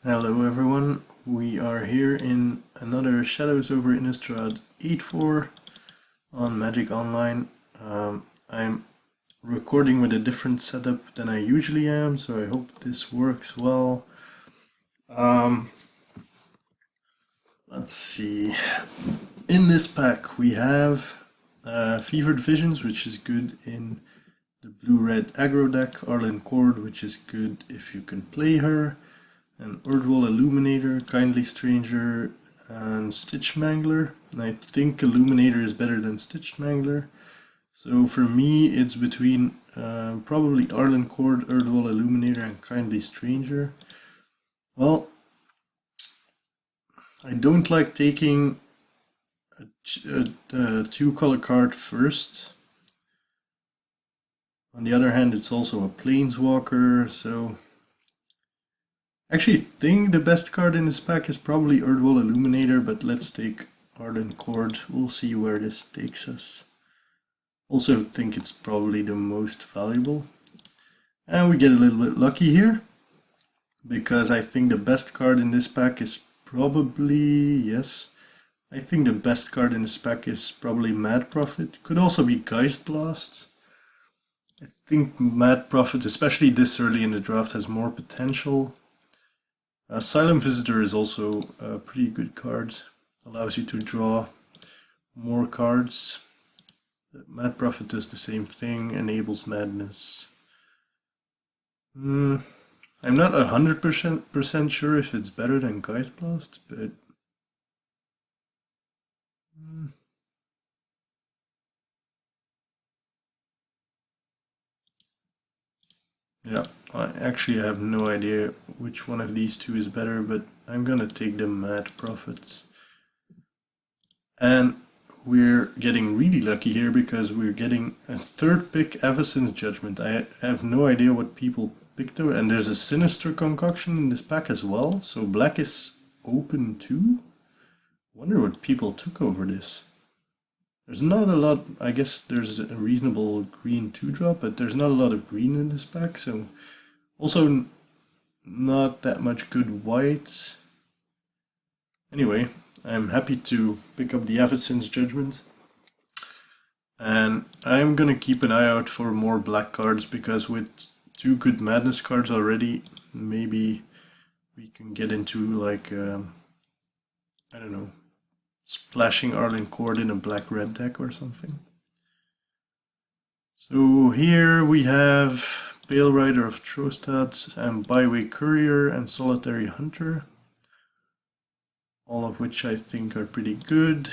Hello everyone, we are here in another Shadows over Innistrad 8-4 on Magic Online. I'm recording with a different setup than I usually am, so I hope this works well. Let's see. In this pack we have Fevered Visions, which is good in the blue-red aggro deck, Arlen Cord, which is good if you can play her, an Urdwall Illuminator, Kindly Stranger, and Stitch Mangler. And I think Illuminator is better than Stitch Mangler. So for me, it's between probably Arlen Cord, Urdwall Illuminator, and Kindly Stranger. Well, I don't like taking a two-color card first. On the other hand, it's also a Planeswalker, so I actually think the best card in this pack is probably Urdwall Illuminator, but let's take Arden Cord. We'll see where this takes us. Also think it's probably the most valuable. And we get a little bit lucky here, because I think the best card in this pack is probably, yes, I think the best card in this pack is probably Mad Prophet. Could also be Geist Blast. I think Mad Prophet, especially this early in the draft, has more potential. Silent Visitor is also a pretty good card. Allows you to draw more cards. Mad Prophet does the same thing, enables madness. I'm not 100% sure if it's better than Geist Blast, but yeah, I actually have no idea which one of these two is better, but I'm gonna take the Mad Prophets. And we're getting really lucky here because we're getting a third pick, Avacyn's Judgment. I have no idea what people picked over, and there's a Sinister Concoction in this pack as well, so black is open too? Wonder what people took over this. There's not a lot, I guess there's a reasonable green 2-drop, but there's not a lot of green in this pack, so also not that much good white. Anyway, I'm happy to pick up the Avacyn's Judgment. And I'm gonna keep an eye out for more black cards, because with two good Madness cards already, maybe we can get into like, I don't know, splashing Arlen Cord in a black-red deck or something. So here we have Pale Rider of Trostad and Byway Courier and Solitary Hunter, all of which I think are pretty good.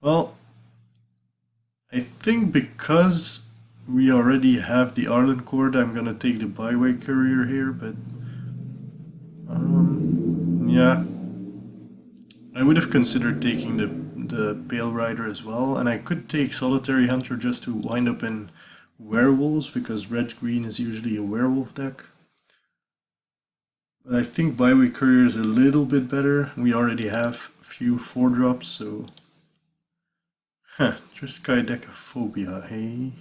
Well, I think because we already have the Arlen Cord, I'm gonna take the Byway Courier here, but yeah, I would have considered taking the Pale Rider as well, and I could take Solitary Hunter just to wind up in werewolves, because red-green is usually a werewolf deck. But I think Byway Courier is a little bit better. We already have a few 4-drops, so... Triskai Decaphobia, hey?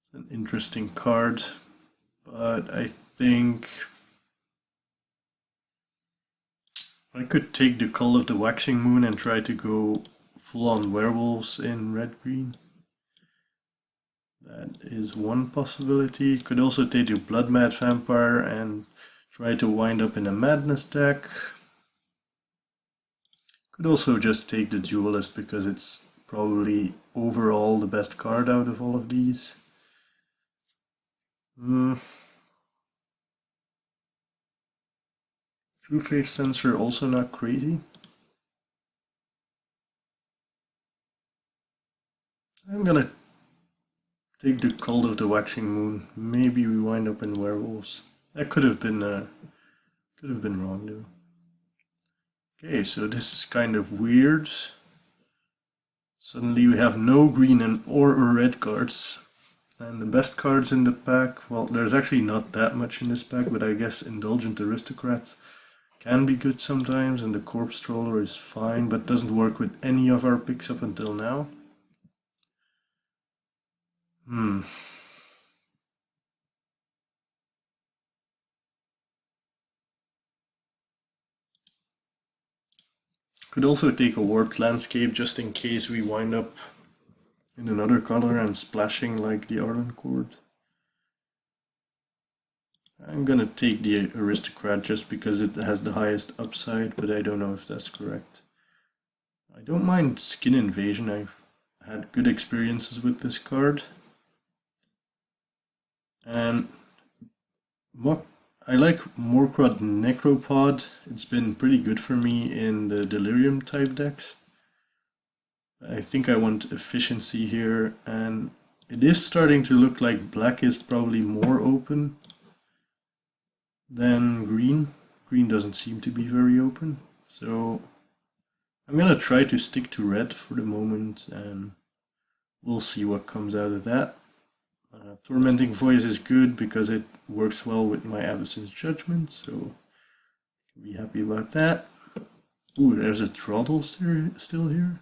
It's an interesting card, but I think I could take the Call of the Waxing Moon and try to go full-on werewolves in red-green. That is one possibility. Could also take the Blood Mad Vampire and try to wind up in a Madness deck. Could also just take the Duelist because it's probably overall the best card out of all of these. True Faith Sensor also not crazy. I'm gonna take the Cult of the Waxing Moon. Maybe we wind up in werewolves. That could have been wrong though. Okay, so this is kind of weird. Suddenly we have no green and or red cards. And the best cards in the pack, well, there's actually not that much in this pack, but I guess Indulgent Aristocrats can be good sometimes, and the Corpse Troller is fine, but doesn't work with any of our picks up until now. Could also take a warped landscape just in case we wind up in another color and splashing like the Arlen Court. I'm gonna take the Aristocrat just because it has the highest upside, but I don't know if that's correct. I don't mind Skin Invasion, I've had good experiences with this card. And I like Morkrod Necropod. It's been pretty good for me in the Delirium type decks. I think I want efficiency here, and it is starting to look like black is probably more open than green. Green doesn't seem to be very open, so I'm gonna try to stick to red for the moment, and we'll see what comes out of that. Tormenting Voice is good because it works well with my Avacyn's Judgment, so I'll be happy about that. Ooh, there's a Throttle still here.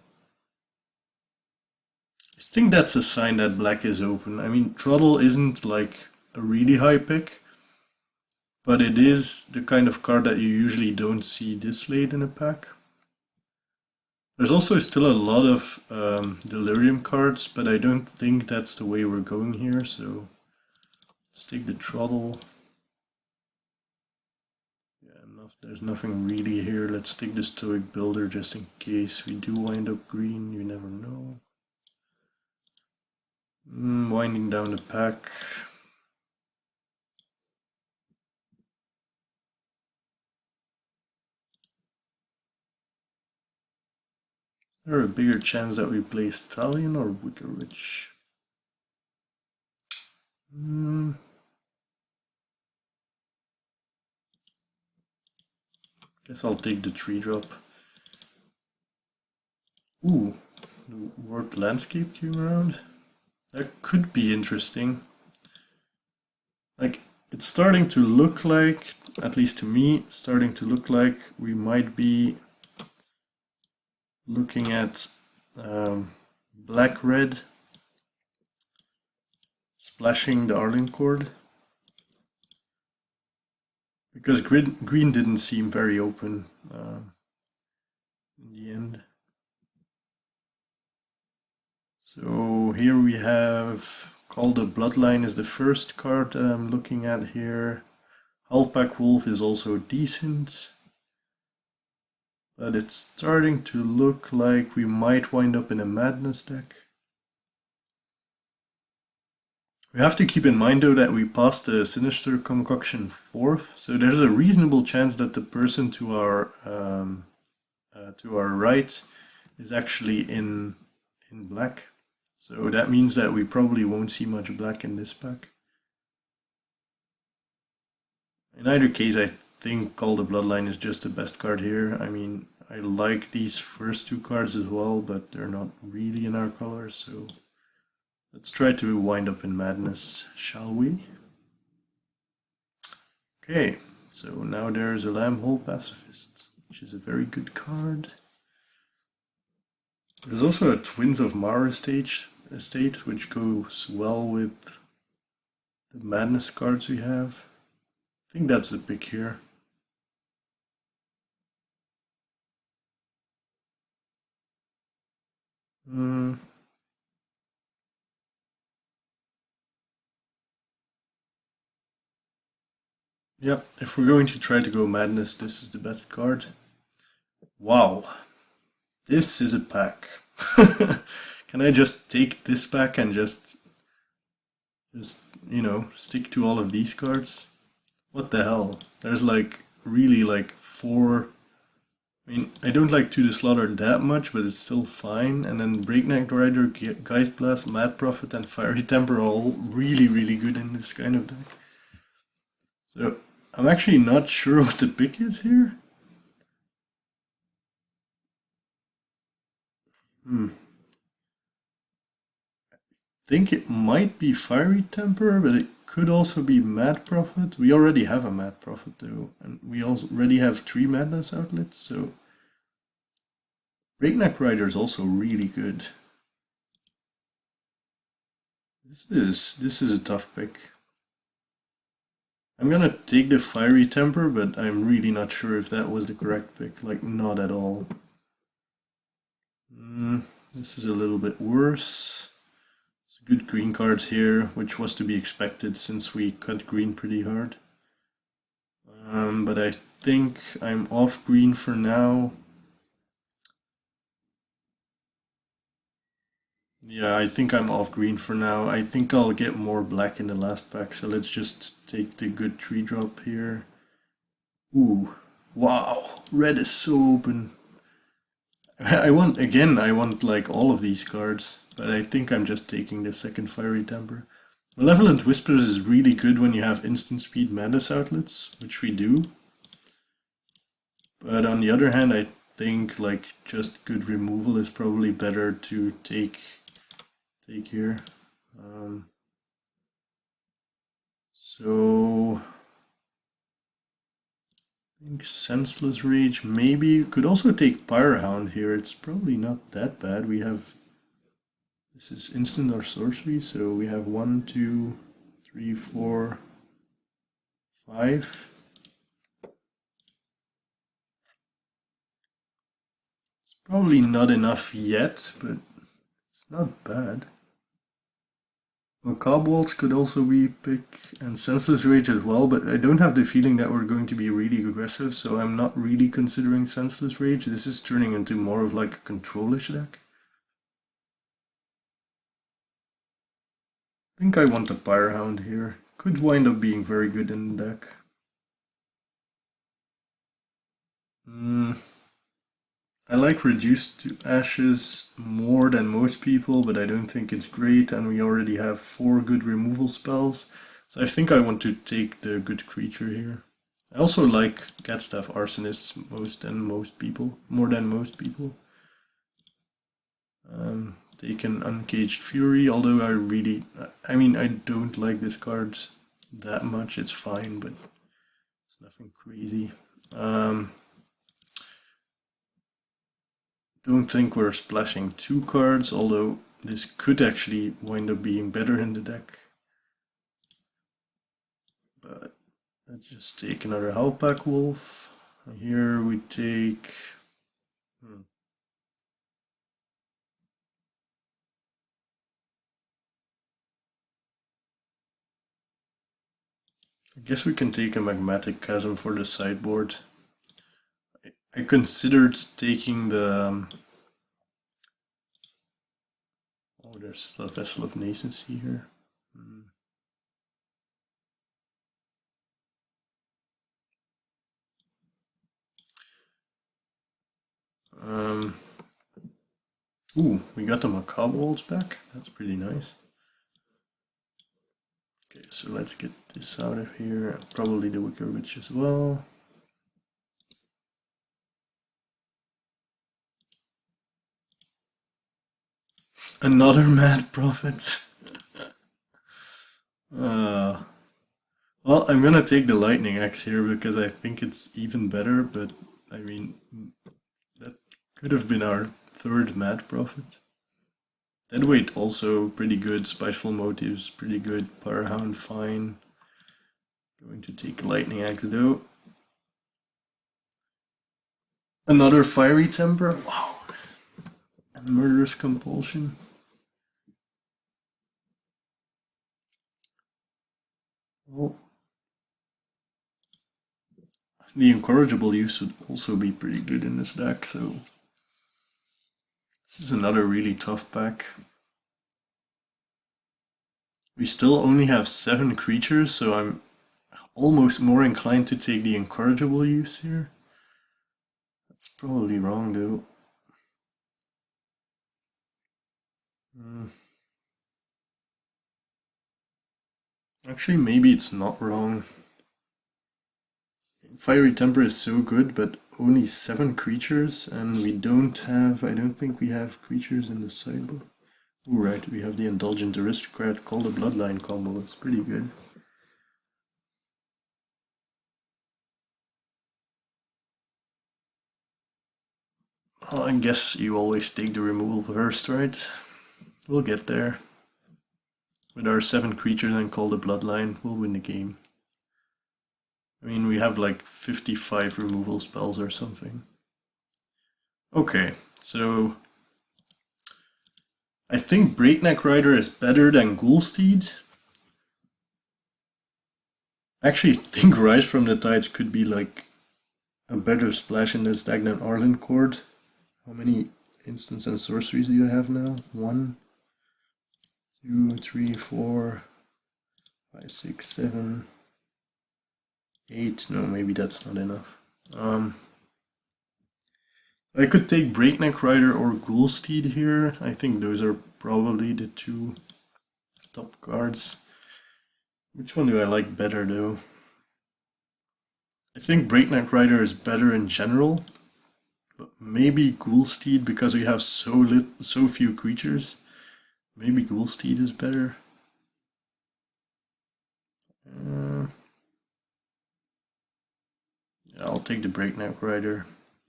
I think that's a sign that black is open. I mean, Throttle isn't like a really high pick, but it is the kind of card that you usually don't see this late in a pack. There's also still a lot of Delirium cards, but I don't think that's the way we're going here, so let's take the Throttle. Yeah, there's nothing really here. Let's take the Stoic Builder just in case we do wind up green, you never know. Winding down the pack. Is there a bigger chance that we play Stallion or Wicker Witch? Guess I'll take the 3-drop. Ooh, the Warped Landscape came around. That could be interesting. Like, it's starting to look like, at least to me, starting to look like we might be looking at black-red splashing the Arlen Court. Because green didn't seem very open in the end. So here we have Call the Bloodline is the first card that I'm looking at here. Hullpack Wolf is also decent. But it's starting to look like we might wind up in a Madness deck. We have to keep in mind though that we passed the Sinister Concoction 4th, so there's a reasonable chance that the person to our right is actually in black. So that means that we probably won't see much black in this pack. In either case, I think Call the Bloodline is just the best card here. I mean, I like these first two cards as well, but they're not really in our colors, so let's try to wind up in Madness, shall we? Okay, so now there's a Lambhole Pacifist, which is a very good card. There's also a Twins of Mara estate, which goes well with the Madness cards we have. I think that's the pick here. Yeah, if we're going to try to go Madness, this is the best card. Wow, this is a pack. Can I just take this pack and just you know, stick to all of these cards? What the hell? There's like really like 4. I mean, I don't like To the Slaughter that much, but it's still fine. And then Breakneck Rider, Geist Blast, Mad Prophet, and Fiery Temper are all really good in this kind of deck. So I'm actually not sure what the pick is here. I think it might be Fiery Temper, but it could also be Mad Prophet. We already have a Mad Prophet though, and we already have 3 Madness outlets, so Breakneck Rider is also really good. This is a tough pick. I'm gonna take the Fiery Temper, but I'm really not sure if that was the correct pick, like not at all. This is a little bit worse. Some good green cards here, which was to be expected since we cut green pretty hard. But I think I'm off green for now. Yeah, I think I'm off green for now. I think I'll get more black in the last pack, so let's just take the good tree drop here. Ooh, wow, red is so open. I want like all of these cards, but I think I'm just taking the second Fiery Temper. Malevolent Whispers is really good when you have instant speed Madness outlets, which we do. But on the other hand, I think like just good removal is probably better to take here. So I think Senseless Rage, maybe. You could also take Pyrohound here, it's probably not that bad. We have, this is instant or sorcery, so we have 1, 2, 3, 4, 5. It's probably not enough yet, but it's not bad. Macabre Waltz could also be pick, and Senseless Rage as well, but I don't have the feeling that we're going to be really aggressive, so I'm not really considering Senseless Rage. This is turning into more of like a control-ish deck. I think I want a Pyrohound here. Could wind up being very good in the deck. I like Reduced to Ashes more than most people, but I don't think it's great, and we already have 4 good removal spells, so I think I want to take the good creature here. I also like Catstaff Arsonists more than most people. Take an Uncaged Fury, although I don't like this card that much, it's fine, but it's nothing crazy. Don't think we're splashing 2 cards, although this could actually wind up being better in the deck. But let's just take another Howlpack Wolf. Here we take... I guess we can take a Magmatic Chasm for the sideboard. I considered taking the... oh, there's a Vessel of Nascency here. Ooh, we got the Macabre Waltz back. That's pretty nice. Okay, so let's get this out of here. Probably the Wicker Witch as well. Another Mad Prophet. Well, I'm gonna take the Lightning Axe here because I think it's even better, but I mean, that could have been our 3rd Mad Prophet. Deadweight also pretty good, Spiteful Motives pretty good, Pyrohound fine. Going to take Lightning Axe though. Another Fiery Temper, wow. And Murderous Compulsion. Well, the Incorrigible use would also be pretty good in this deck, so this is another really tough pack. We still only have 7 creatures, so I'm almost more inclined to take the Incorrigible use here. That's probably wrong though. Actually, maybe it's not wrong. Fiery Temper is so good, but only 7 creatures, and we don't have, I don't think we have creatures in the sideboard. Oh, right, we have the Indulgent Aristocrat called the Bloodline combo, it's pretty good. Well, I guess you always take the removal first, right? We'll get there. With our 7 creatures and call the Bloodline, we'll win the game. I mean, we have like 55 removal spells or something. Okay, so I think Breakneck Rider is better than Ghoulsteed. I actually think Rise from the Tides could be like a better splash in this deck than Arlen Chord. How many instants and sorceries do you have now? 1, 2, 3, 4, 5, 6, 7, 8. No, maybe that's not enough. I could take Breakneck Rider or Ghoulsteed here. I think those are probably the two top cards. Which one do I like better though? I think Breakneck Rider is better in general, but maybe Ghoulsteed, because we have so few creatures. Maybe Ghoulsteed is better. Yeah, I'll take the Breakneck Rider.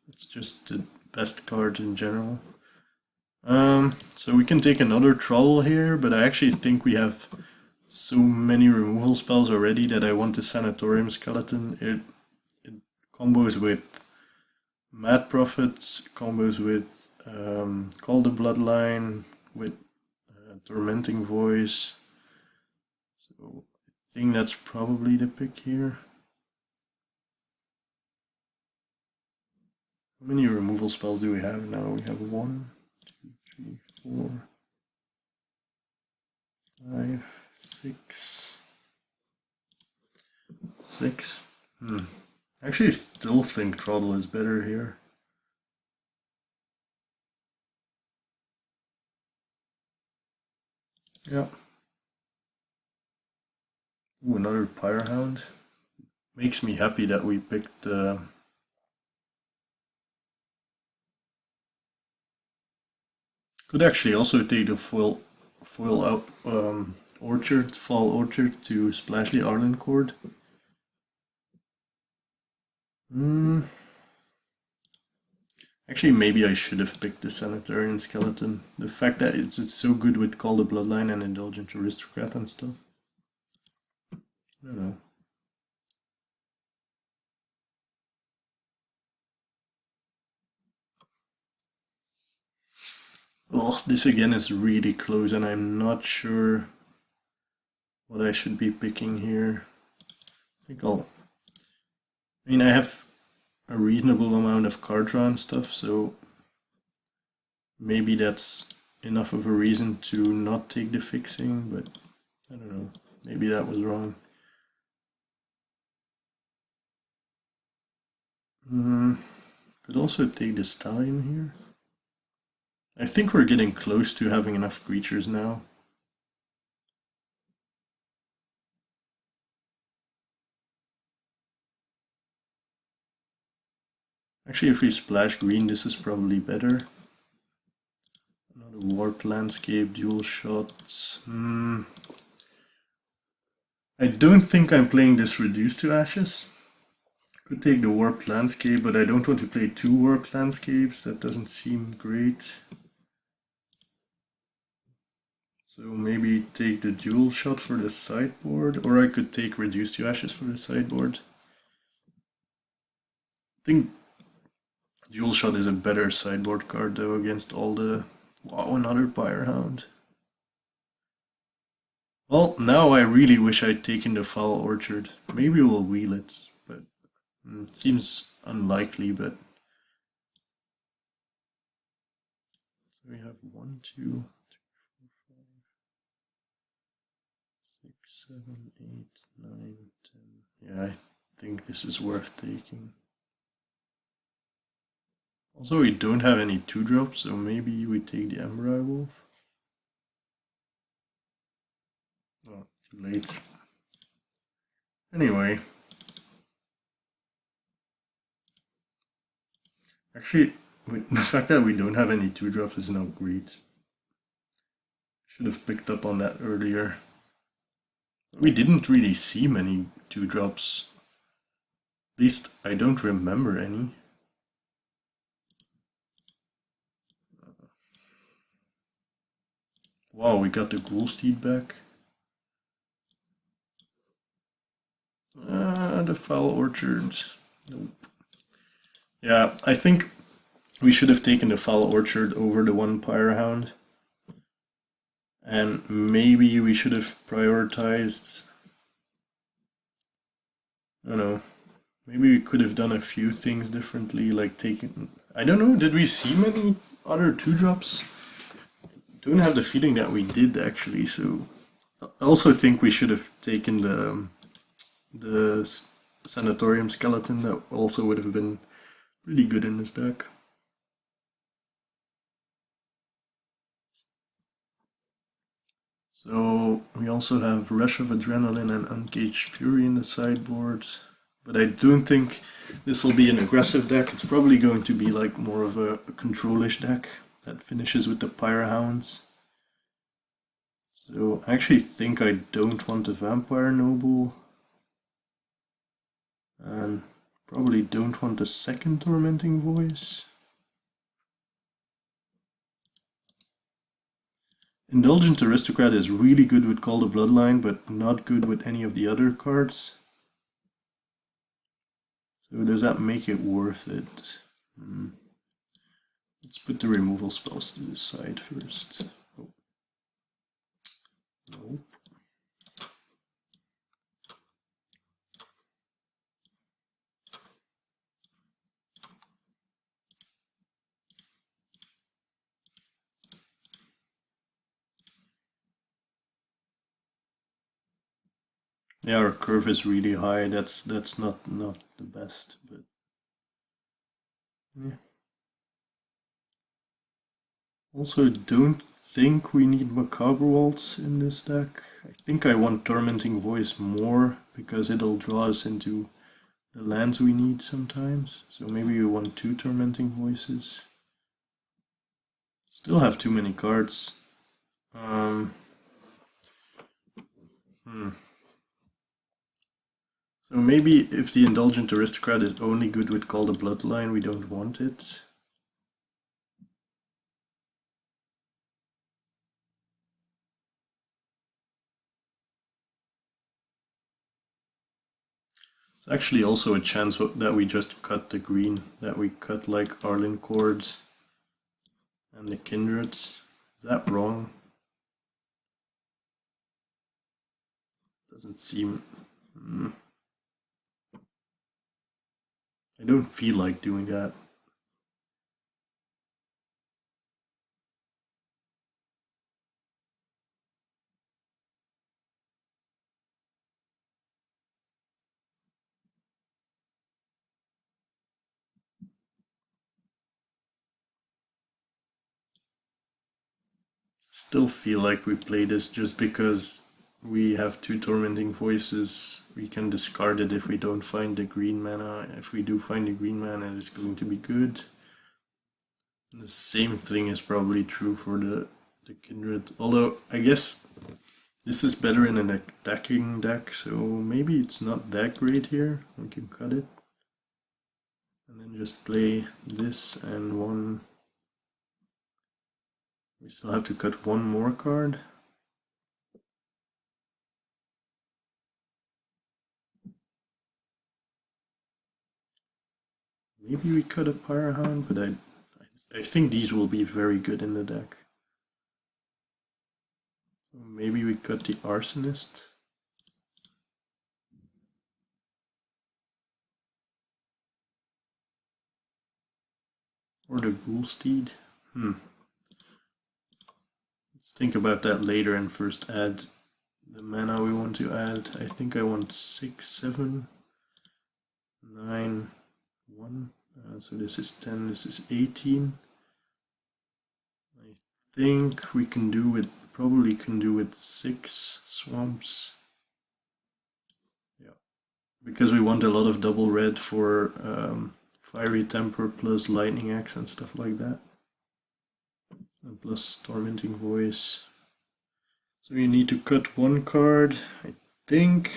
It's just the best card in general. So we can take another Troll here, but I actually think we have so many removal spells already that I want the Sanatorium Skeleton. It combos with Mad Prophets, combos with Call the Bloodline, with Tormenting Voice. So I think that's probably the pick here. How many removal spells do we have now? We have 1, 2, 3, 4, 5, 6. 6. Actually, I still think Trottle is better here. Yeah. Ooh, another Pyrehound. Makes me happy that we picked could actually also take the foil out Orchard, Fall Orchard to splash the Arlen Chord. Actually, maybe I should have picked the Sanitarian Skeleton. The fact that it's so good with Call the Bloodline and Indulgent Aristocrat and stuff. I don't know. Oh, this again is really close and I'm not sure what I should be picking here. I think I have a reasonable amount of card draw and stuff, so maybe that's enough of a reason to not take the fixing, but I don't know. Maybe that was wrong. Could also take the Stallion here. I think we're getting close to having enough creatures now. Actually, if we splash green, this is probably better. Another Warped Landscape, dual shots. I don't think I'm playing this Reduced to Ashes. Could take the Warped Landscape, but I don't want to play 2 Warped Landscapes. That doesn't seem great. So maybe take the dual shot for the sideboard, or I could take Reduced to Ashes for the sideboard. I think dual shot is a better sideboard card though against all the... Wow, another Pyrehound. Well, now I really wish I'd taken the Foul Orchard. Maybe we'll wheel it, but it seems unlikely, but... So we have 1, 2, 3, 4, 5, 6, 7, 8, 9, 10. Yeah, I think this is worth taking. Also, we don't have any 2-drops, so maybe we take the Ember Wolf. Oh, too late. Anyway. Actually, the fact that we don't have any 2-drops is not great. Should have picked up on that earlier. We didn't really see many 2-drops. At least I don't remember any. Wow, we got the Ghoulsteed back. The Foul Orchard. Nope. Yeah, I think we should have taken the Foul Orchard over the 1 Pyrehound. And maybe we should have prioritized, I don't know, maybe we could have done a few things differently, like taking, I don't know, did we see many other 2-drops? Don't have the feeling that we did actually, so I also think we should have taken the Sanatorium Skeleton. That also would have been pretty good in this deck. So we also have Rush of Adrenaline and Uncaged Fury in the sideboard, but I don't think this will be an aggressive deck. It's probably going to be like more of a controlish deck that finishes with the Pyre Hounds. So I actually think I don't want a Vampire Noble, and probably don't want a second Tormenting Voice. Indulgent Aristocrat is really good with Call the Bloodline, but not good with any of the other cards. So does that make it worth it? Let's put the removal spells to the side first. Oh. Nope. Yeah, our curve is really high. That's not the best, but yeah. Also, don't think we need Macabre Waltz in this deck. I think I want Tormenting Voice more because it'll draw us into the lands we need sometimes. So maybe we want 2 Tormenting Voices. Still have too many cards. So maybe if the Indulgent Aristocrat is only good with Call the Bloodline, we don't want it. It's actually also a chance that we just cut the green, that we cut like Arlinn Cords and the Kindreds. Is that wrong? Doesn't seem... I don't feel like doing that. Still feel like we play this just because we have 2 Tormenting Voices. We can discard it if we don't find the green mana. If we do find the green mana, it's going to be good. And the same thing is probably true for the Kindred. Although, I guess this is better in an attacking deck, so maybe it's not that great here. We can cut it. And then just play this and one... We still have to cut one more card. Maybe we cut a Pyre Hound, but I think these will be very good in the deck. So maybe we cut the Arsonist. Or the Ghoulsteed. Let's think about that later and first add the mana we want to add. I think I want 6, 7, 9, 1. So this is 10, this is 18. I think we can do it, probably can do it 6 swamps. Yeah, because we want a lot of double red for Fiery Temper plus Lightning Axe and stuff like that. And plus Tormenting Voice. So you need to cut one card, I think.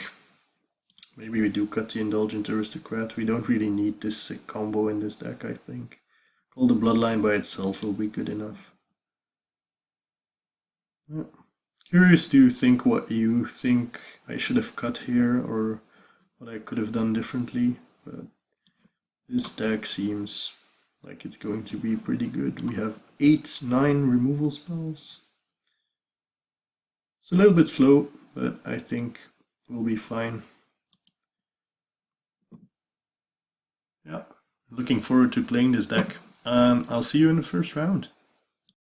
Maybe we do cut the Indulgent Aristocrat. We don't really need this combo in this deck, I think. Call the Bloodline by itself will be good enough. Yeah. Curious to think what you think I should have cut here or what I could have done differently, but this deck seems like it's going to be pretty good. We have 8, 9 removal spells. It's a little bit slow, but I think we'll be fine. Yeah, looking forward to playing this deck. I'll see you in the first round.